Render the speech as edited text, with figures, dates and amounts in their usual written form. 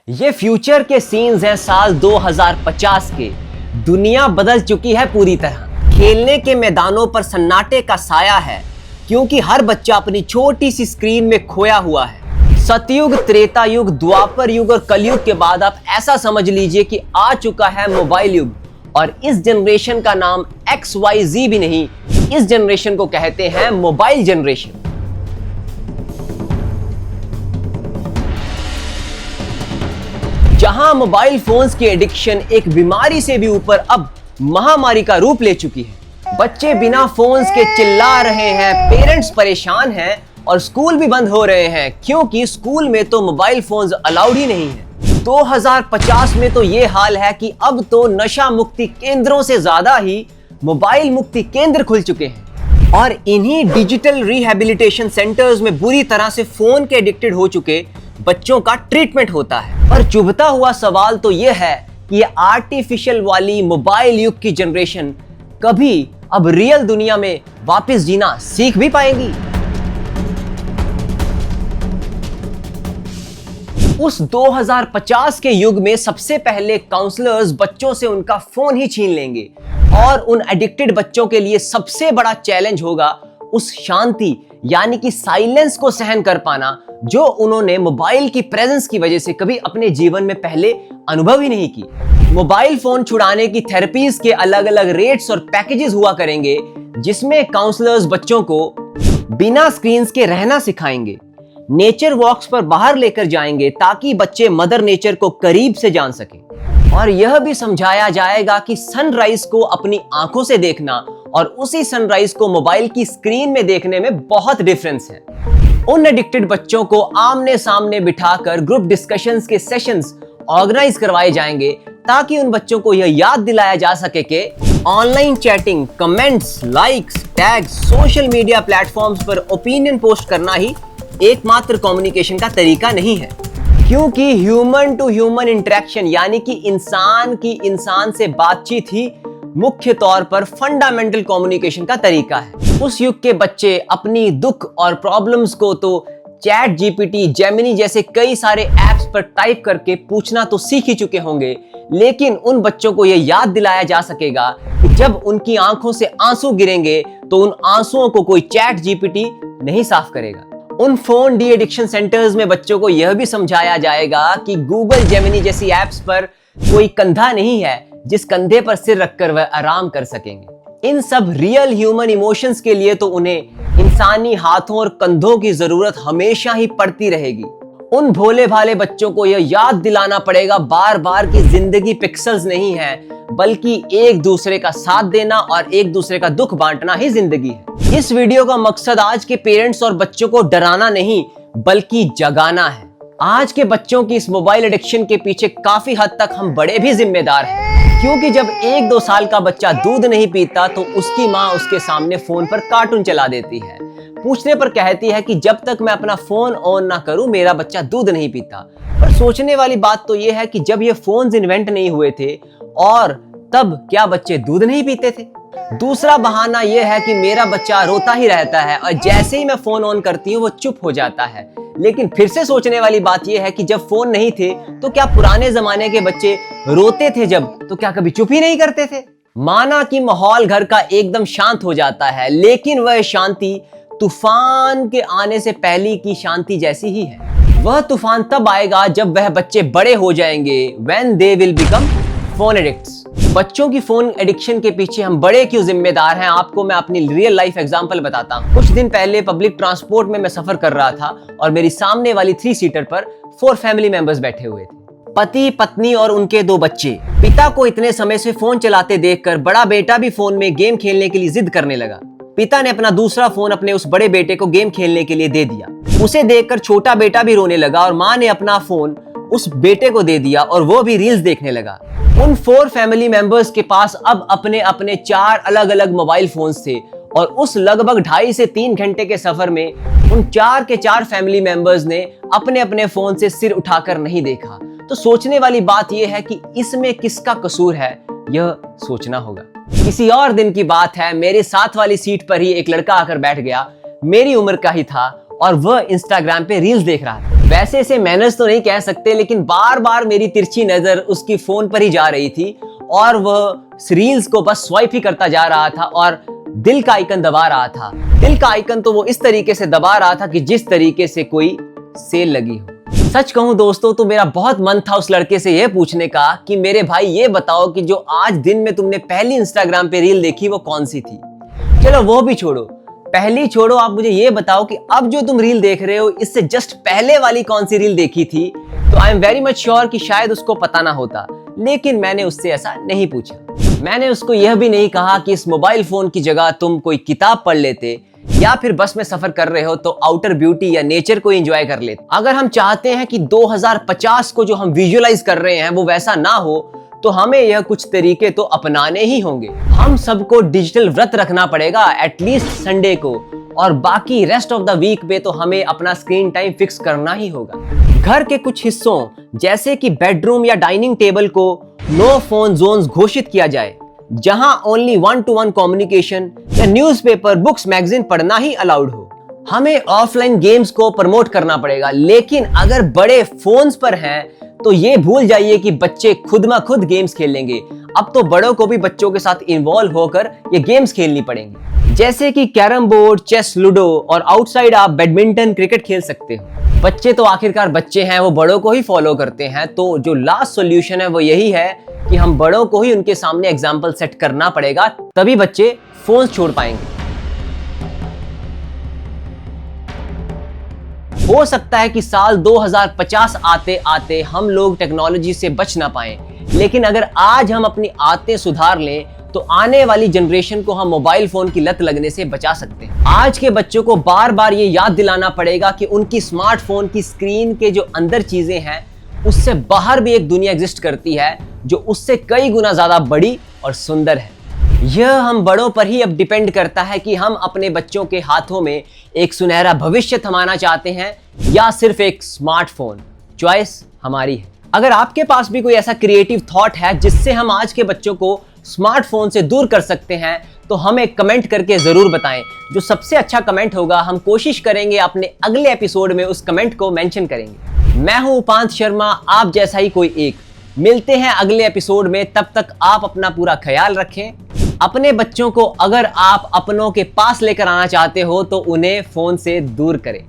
ये फ्यूचर के सीन्स हैं साल 2050 के। दुनिया बदल चुकी है पूरी तरह। खेलने के मैदानों पर सन्नाटे का साया है, क्योंकि हर बच्चा अपनी छोटी सी स्क्रीन में खोया हुआ है। सतयुग, त्रेता युग, द्वापर युग और कलयुग के बाद आप ऐसा समझ लीजिए कि आ चुका है मोबाइल युग। और इस जनरेशन का नाम XYZ भी नहीं, इस जनरेशन को कहते हैं मोबाइल जनरेशन। जहां मोबाइल फोन्स की एडिक्शन एक बीमारी से भी ऊपर अब महामारी का रूप ले चुकी है। बच्चे बिना फोन्स के चिल्ला रहे हैं, पेरेंट्स परेशान हैं और स्कूल भी बंद हो रहे हैं, क्योंकि स्कूल में तो मोबाइल फोन्स अलाउड ही नहीं है। 2050 में तो ये हाल है कि अब तो नशा मुक्ति केंद्रों से ज्यादा ही मोबाइल मुक्ति केंद्र खुल चुके हैं। और इन्हीं डिजिटल रिहैबिलिटेशन सेंटर्स में बुरी तरह से फोन के एडिक्टेड हो चुके बच्चों का ट्रीटमेंट होता है। पर चुभता हुआ सवाल तो यह है कि ये आर्टिफिशियल वाली मोबाइल युग की जनरेशन कभी अब रियल दुनिया में वापस जीना सीख भी पाएगी? उस 2050 के युग में सबसे पहले काउंसलर्स बच्चों से उनका फोन ही छीन लेंगे और उन एडिक्टेड बच्चों के लिए सबसे बड़ा चैलेंज होगा उस शांति यानी कि साइलेंस को सहन कर पाना, जो उन्होंने मोबाइल की प्रेजेंस की वजह से कभी अपने जीवन में पहले अनुभव ही नहीं की। मोबाइल फोन छुड़ाने की थेरेपीज के अलग अलग रेट्स और पैकेजेस हुआ करेंगे, जिसमें काउंसलर्स बच्चों को बिना स्क्रीन्स के रहना सिखाएंगे, नेचर वॉक्स पर बाहर लेकर जाएंगे ताकि बच्चे मदर नेचर को करीब से जान सकें। और यह भी समझाया जाएगा कि सनराइज को अपनी आंखों से देखना और उसी सनराइज को मोबाइल की स्क्रीन में देखने में बहुत डिफरेंस है। उन एडिक्टेड बच्चों को आमने सामने बिठाकर ग्रुप डिस्कशंस के सेशंस ऑर्गेनाइज करवाए जाएंगे, ताकि उन बच्चों को यह याद दिलाया जा सके कि online chatting, comments, likes, tags, social media platforms पर ओपिनियन पोस्ट करना ही एकमात्र कम्युनिकेशन का तरीका नहीं है। क्योंकि ह्यूमन टू ह्यूमन इंटरेक्शन यानी कि इंसान की इंसान से बातचीत ही मुख्य तौर पर फंडामेंटल कम्युनिकेशन का तरीका है। उस युग के बच्चे अपनी दुख और प्रॉब्लम्स को तो चैट जीपीटी, जेमिनी जैसे कई सारे ऐप्स पर टाइप करके पूछना तो सीख ही चुके होंगे, लेकिन उन बच्चों को यह याद दिलाया जा सकेगा कि जब उनकी आंखों से आंसू गिरेंगे तो उन आंसुओं को कोई चैट जीपीटी नहीं साफ करेगा। उन फोन डी एडिक्शन सेंटर्स में बच्चों को यह भी समझाया जाएगा कि गूगल, जेमिनी जैसी ऐप्स पर कोई कंधा नहीं है जिस कंधे पर सिर रखकर वह आराम कर सकेंगे। इन सब रियल ह्यूमन इमोशंस के लिए तो उन्हें इंसानी हाथों और कंधों की जरूरत हमेशा ही पड़ती रहेगी। उन भोले भाले बच्चों को यह याद दिलाना पड़ेगा बार बार कि जिंदगी पिक्सेल्स नहीं है, बल्कि एक दूसरे का साथ देना और एक दूसरे का दुख बांटना ही जिंदगी है। इस वीडियो का मकसद आज के पेरेंट्स और बच्चों को डराना नहीं, बल्कि जगाना है। आज के बच्चों की इस मोबाइल एडिक्शन के पीछे काफी हद तक हम बड़े भी जिम्मेदार हैं, क्योंकि जब 1-2 साल का बच्चा दूध नहीं पीता तो उसकी माँ उसके सामने फोन पर कार्टून चला देती है। पूछने पर कहती है कि जब तक मैं अपना फोन ऑन ना करूं मेरा बच्चा दूध नहीं पीता। पर सोचने वाली बात तो यह है कि जब ये फोन्स इन्वेंट नहीं हुए थे और तब क्या बच्चे दूध नहीं पीते थे? दूसरा बहाना यह है कि मेरा बच्चा रोता ही रहता है और जैसे ही मैं फोन ऑन करती हूँ वो चुप हो जाता है। लेकिन फिर से सोचने वाली बात यह है कि जब फोन नहीं थे तो क्या पुराने जमाने के बच्चे रोते थे जब, तो क्या कभी चुप ही नहीं करते थे? माना कि माहौल घर का एकदम शांत हो जाता है, लेकिन वह शांति तूफान के आने से पहले की शांति जैसी ही है। वह तूफान तब आएगा जब वह बच्चे बड़े हो जाएंगे, when they will become phone addicts। बच्चों की फोन एडिक्शन के पीछे हम बड़े क्यों जिम्मेदार हैं, आपको मैं अपनी रियल लाइफ एग्जांपल बताता हूं। कुछ दिन पहले पब्लिक ट्रांसपोर्ट में मैं सफर कर रहा था और मेरी सामने वाली 3 सीटर पर 4 फैमिली मेंबर्स बैठे हुए थे, पति, पत्नी और उनके 2 बच्चे। पिता को इतने समय से फोन चलाते देखकर बड़ा बेटा भी फोन में गेम खेलने के लिए जिद करने लगा। पिता ने अपना दूसरा फोन अपने उस बड़े बेटे को गेम खेलने के लिए दे दिया। उसे देखकर छोटा बेटा भी रोने लगा और माँ ने अपना फोन उस बेटे को दे दिया और वो भी रील्स देखने लगा। उन 4 फैमिली मेंबर्स के पास अब अपने अपने 4 अलग अलग मोबाइल फोन्स थे और उस लगभग 2.5 से 3 घंटे के सफर में उन 4 के 4 फैमिली मेंबर्स ने अपने अपने फोन से सिर उठाकर नहीं देखा। तो सोचने वाली बात यह है कि इसमें किसका कसूर है, यह सोचना होगा। किसी और दिन की बात है, मेरे साथ वाली सीट पर ही एक लड़का आकर बैठ गया, मेरी उम्र का ही था और वह इंस्टाग्राम पे रील्स देख रहा था। वैसे इसे मैनर्स तो नहीं कह सकते, लेकिन बार बार मेरी तिरछी नजर उसकी फोन पर ही जा रही थी और वह रील्स को बस स्वाइप ही करता जा रहा था और दिल का आइकन दबा रहा था। दिल का आइकन तो वो इस तरीके से दबा रहा था कि जिस तरीके से कोई सेल लगी हो। सच कहूं दोस्तों तो मेरा बहुत मन था उस लड़के से यह पूछने का कि मेरे भाई ये बताओ कि जो आज दिन में तुमने पहली इंस्टाग्राम पे रील देखी वो कौन सी थी। चलो वो भी छोड़ो, पहली छोड़ो, आप मुझे ये बताओ कि अब जो तुम रील देख रहे हो इससे जस्ट पहले वाली कौन सी रील देखी थी। तो I am very much sure कि शायद उसको पता ना होता, लेकिन मैंने उससे ऐसा नहीं पूछा। मैंने उसको यह भी नहीं कहा कि इस मोबाइल फोन की जगह तुम कोई किताब पढ़ लेते या फिर बस में सफर कर रहे हो तो आउटर ब्यूटी या नेचर को एंजॉय कर लेते। अगर हम चाहते हैं कि 2050 को जो हम विजुअलाइज कर रहे हैं वो वैसा ना हो तो हमें यह कुछ तरीके तो अपनाने ही होंगे। हम सबको डिजिटल व्रत रखना पड़ेगा एटलीस्ट संडे को, और बाकी रेस्ट ऑफ द वीक पे तो हमें अपना स्क्रीन टाइम फिक्स करना ही होगा। घर के कुछ हिस्सों जैसे कि बेडरूम या डाइनिंग टेबल को नो फोन जोन्स घोषित किया जाए, जहां ओनली 1-to-1 कम्युनिकेशन या न्यूज़पेपर, बुक्स, मैगजीन पढ़ना ही अलाउड हो। हमें ऑफलाइन गेम्स को प्रमोट करना पड़ेगा, लेकिन अगर बड़े फोन्स पर हैं तो ये भूल जाइए कि बच्चे खुद में खुद गेम्स खेलेंगे। अब तो बड़ों को भी बच्चों के साथ इन्वॉल्व होकर ये गेम्स खेलनी पड़ेंगी, जैसे कि कैरम बोर्ड, चेस, लूडो, और आउटसाइड आप बैडमिंटन, क्रिकेट खेल सकते हो। बच्चे तो आखिरकार बच्चे हैं, वो बड़ों को ही फॉलो करते हैं। तो जो लास्ट सॉल्यूशन है वो यही है कि हम बड़ों को ही उनके सामने एग्जाम्पल सेट करना पड़ेगा, तभी बच्चे फोन छोड़ पाएंगे। हो सकता है कि साल 2050 आते आते हम लोग टेक्नोलॉजी से बच ना पाएं, लेकिन अगर आज हम अपनी आदतें सुधार लें तो आने वाली जनरेशन को हम मोबाइल फोन की लत लगने से बचा सकते हैं। आज के बच्चों को बार बार ये याद दिलाना पड़ेगा कि उनकी स्मार्टफोन की स्क्रीन के जो अंदर चीजें हैं उससे बाहर भी एक दुनिया एग्जिस्ट करती है जो उससे कई गुना ज्यादा बड़ी और सुंदर है। यह हम बड़ों पर ही अब डिपेंड करता है कि हम अपने बच्चों के हाथों में एक सुनहरा भविष्य थमाना चाहते हैं या सिर्फ एक स्मार्टफोन। चॉइस हमारी है। अगर आपके पास भी कोई ऐसा क्रिएटिव थॉट है जिससे हम आज के बच्चों को स्मार्टफोन से दूर कर सकते हैं तो हमें कमेंट करके जरूर बताएं। जो सबसे अच्छा कमेंट होगा हम कोशिश करेंगे अपने अगले एपिसोड में उस कमेंट को मेंशन करेंगे। मैं हूं उपांत शर्मा, आप जैसा ही कोई एक। मिलते हैं अगले एपिसोड में, तब तक आप अपना पूरा ख्याल रखें। अपने बच्चों को अगर आप अपनों के पास लेकर आना चाहते हो तो उन्हें फोन से दूर करें।